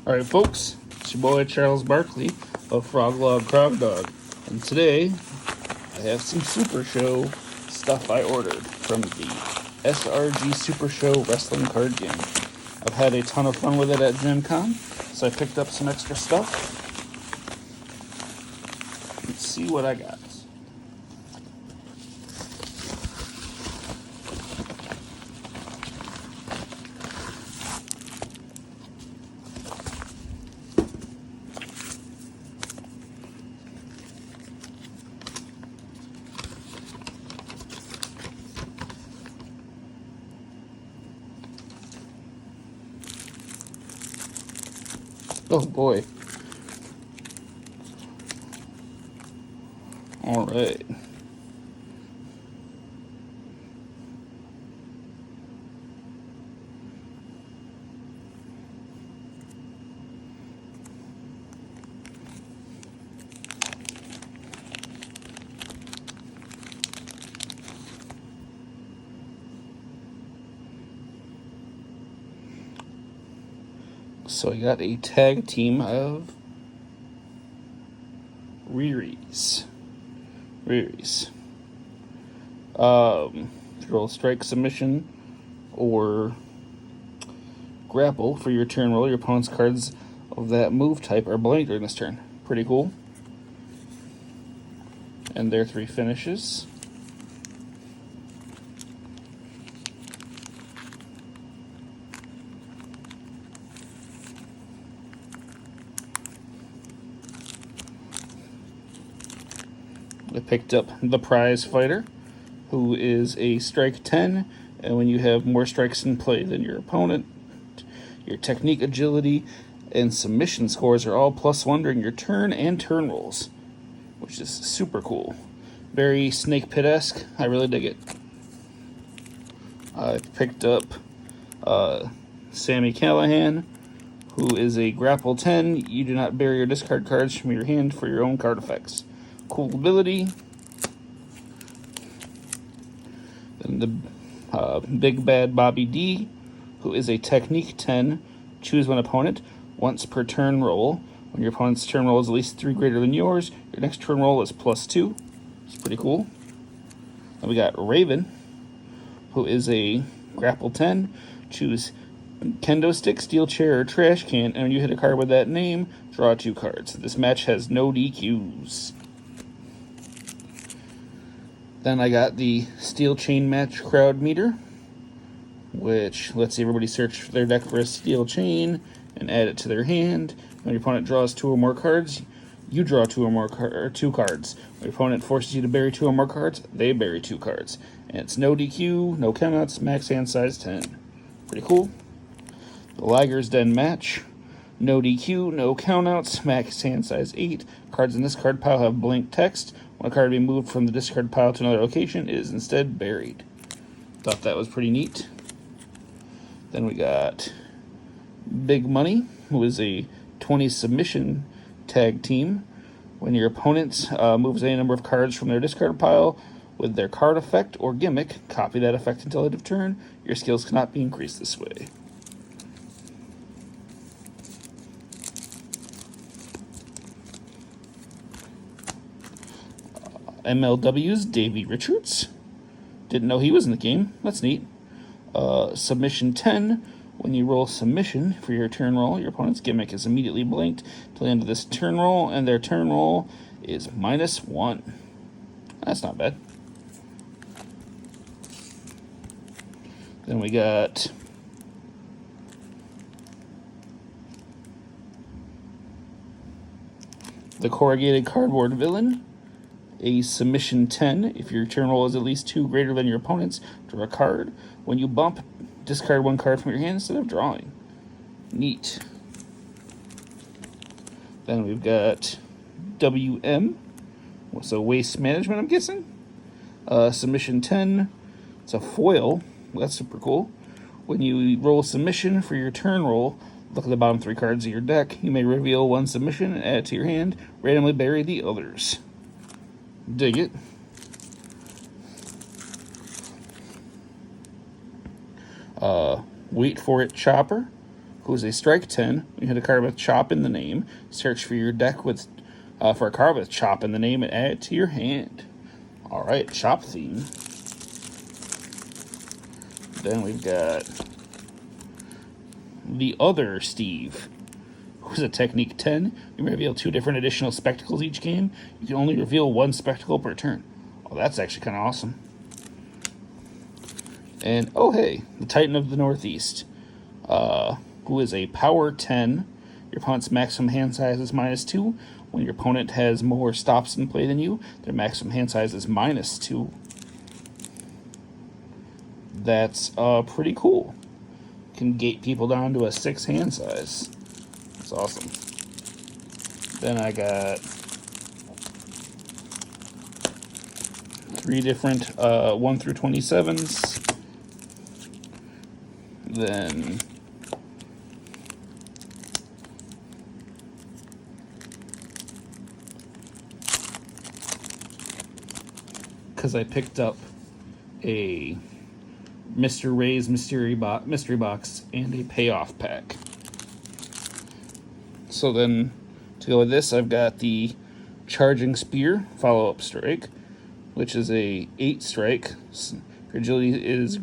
Alright folks, it's your boy Charles Barkley of Frog Log Crog Dog, and today I have some Super Show stuff I ordered from the SRG Supershow wrestling card game. I've had a ton of fun with it at Gencon, so I picked up some extra stuff. Let's see what I got. Oh boy. Alright. So I got a tag team of Riris. Roll strike, submission, or grapple for your turn roll. Your opponent's cards of that move type are blank during this turn. Pretty cool. And their 3 finishes. I picked up the Prize Fighter, who is a strike 10, and when you have more strikes in play than your opponent, your technique, agility, and submission scores are all +1 during your turn and turn rolls, which is super cool. Very Snake Pit-esque. I really dig it. I picked up Sammy Callahan, who is a grapple 10. You do not bury or discard cards from your hand for your own card effects. Cool ability. Then the Big Bad Bobby D, who is a technique 10. Choose one opponent once per turn roll. When your opponent's turn roll is at least 3 greater than yours, your next turn roll is +2. It's pretty cool. Then we got Raven, who is a grapple 10. Choose kendo stick, steel chair, or trash can, and when you hit a card with that name, draw 2 cards. This match has no DQs. Then I got the Steel Chain Match Crowd Meter, which lets everybody search their deck for a steel chain and add it to their hand. When your opponent draws 2 or more cards, you draw 2 cards. When your opponent forces you to bury 2 or more cards, they bury 2 cards. And it's no DQ, no countouts, max hand size 10. Pretty cool. The Liger's Den Match. No DQ, no countouts, max hand size 8. Cards in this card pile have blank text. When a card being moved from the discard pile to another location is instead buried. Thought that was pretty neat. Then we got Big Money, who is a 20 submission tag team. When your opponent moves any number of cards from their discard pile with their card effect or gimmick, copy that effect until end of turn. Your skills cannot be increased this way. MLW's Davey Richards. Didn't know he was in the game. That's neat. Submission 10. When you roll submission for your turn roll, your opponent's gimmick is immediately blanked till the end of this turn roll, and their turn roll is -1. That's not bad. Then we got the Corrugated Cardboard Villain. A submission 10. If your turn roll is at least 2 greater than your opponent's, draw a card. When you bump, discard 1 card from your hand instead of drawing. Neat. Then we've got WM. So Waste Management, I'm guessing. Submission 10. It's a foil. That's super cool. When you roll submission for your turn roll, look at the bottom 3 cards of your deck. You may reveal 1 submission and add it to your hand. Randomly bury the others. Dig it. Wait for it, Chopper. who's a strike 10. You hit a card with Chop in the name. Search for your deck with for a card with Chop in the name and add it to your hand. All right, Chop theme. Then we've got the other Steve, who's a Technique 10. You may reveal 2 different additional spectacles each game. You can only reveal 1 spectacle per turn. Oh, that's actually kind of awesome. And, oh hey, the Titan of the Northeast, who is a Power 10. Your opponent's maximum hand size is -2. When your opponent has more stops in play than you, their maximum hand size is -2. That's pretty cool. Can gate people down to a 6 hand size. That's awesome. Then I got 3 different 1 through 27s. Then because I picked up a Mr. Ray's mystery box and a payoff pack. So then, to go with this, I've got the Charging Spear follow-up strike, which is a 8 strike. Your agility is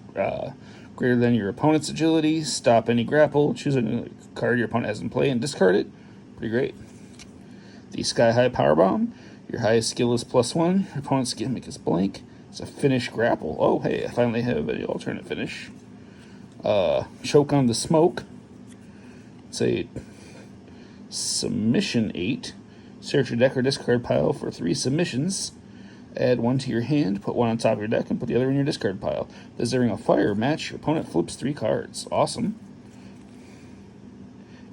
greater than your opponent's agility. Stop any grapple. Choose a card your opponent has in play and discard it. Pretty great. The Sky High Power Bomb. Your highest skill is +1. Your opponent's gimmick is blank. It's a finish grapple. Oh, hey, I finally have an alternate finish. Choke on the Smoke. It's a Submission 8. Search your deck or discard pile for 3 submissions. Add 1 to your hand, put 1 on top of your deck, and put the other in your discard pile. This is during a fire match. Your opponent flips 3 cards. Awesome.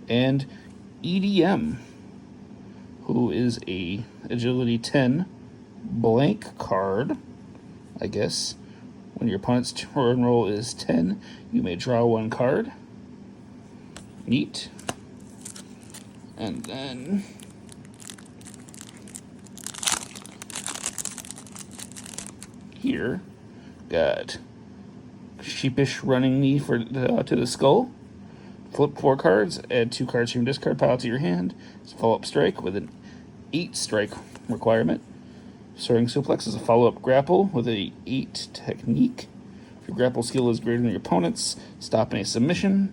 And EDM, who is a Agility 10 blank card, I guess. When your opponent's turn roll is 10, you may draw 1 card. Neat. And then here, got Sheepish running knee for to the skull. Flip 4 cards, add 2 cards from your discard pile to your hand. It's a follow-up strike with an 8 strike requirement. Soaring Suplex is a follow-up grapple with a 8 technique. If your grapple skill is greater than your opponent's, stop in a submission.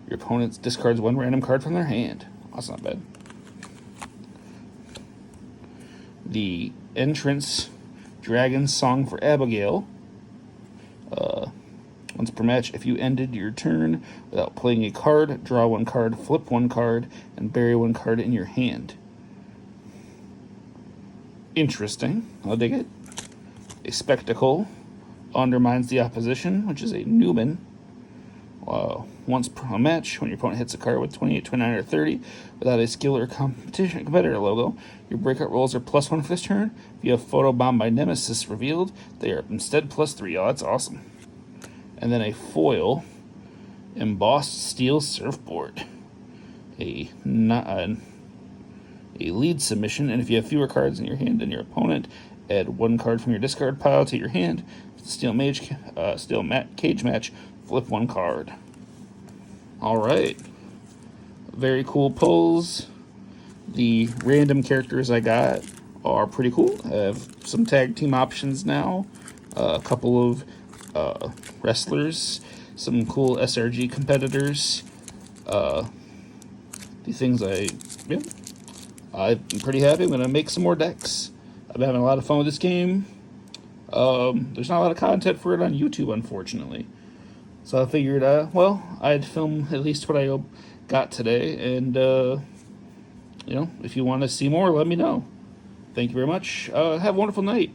Your opponent discards 1 random card from their hand. That's not bad. The Entrance Dragon Song for Abigail. Once per match, if you ended your turn without playing a card, draw 1 card, flip 1 card, and bury 1 card in your hand. Interesting. I'll dig it. A Spectacle undermines the opposition, which is a Newman. Once per match, when your opponent hits a card with 28, 29, or 30 without a skill or competitor logo, your breakout rolls are +1 for this turn. If you have Photobomb by Nemesis revealed, they are instead +3. Oh, that's awesome. And then a foil embossed steel surfboard. A lead submission, and if you have fewer cards in your hand than your opponent, add 1 card from your discard pile to your hand. Steel cage match, flip 1 card. All right, very cool pulls. The random characters I got are pretty cool. I have some tag team options now, a couple of wrestlers, some cool SRG competitors. These things I'm pretty happy. I'm going to make some more decks. I've been having a lot of fun with this game. There's not a lot of content for it on YouTube, unfortunately. So I figured, I'd film at least what I got today. And, if you want to see more, let me know. Thank you very much. Have a wonderful night.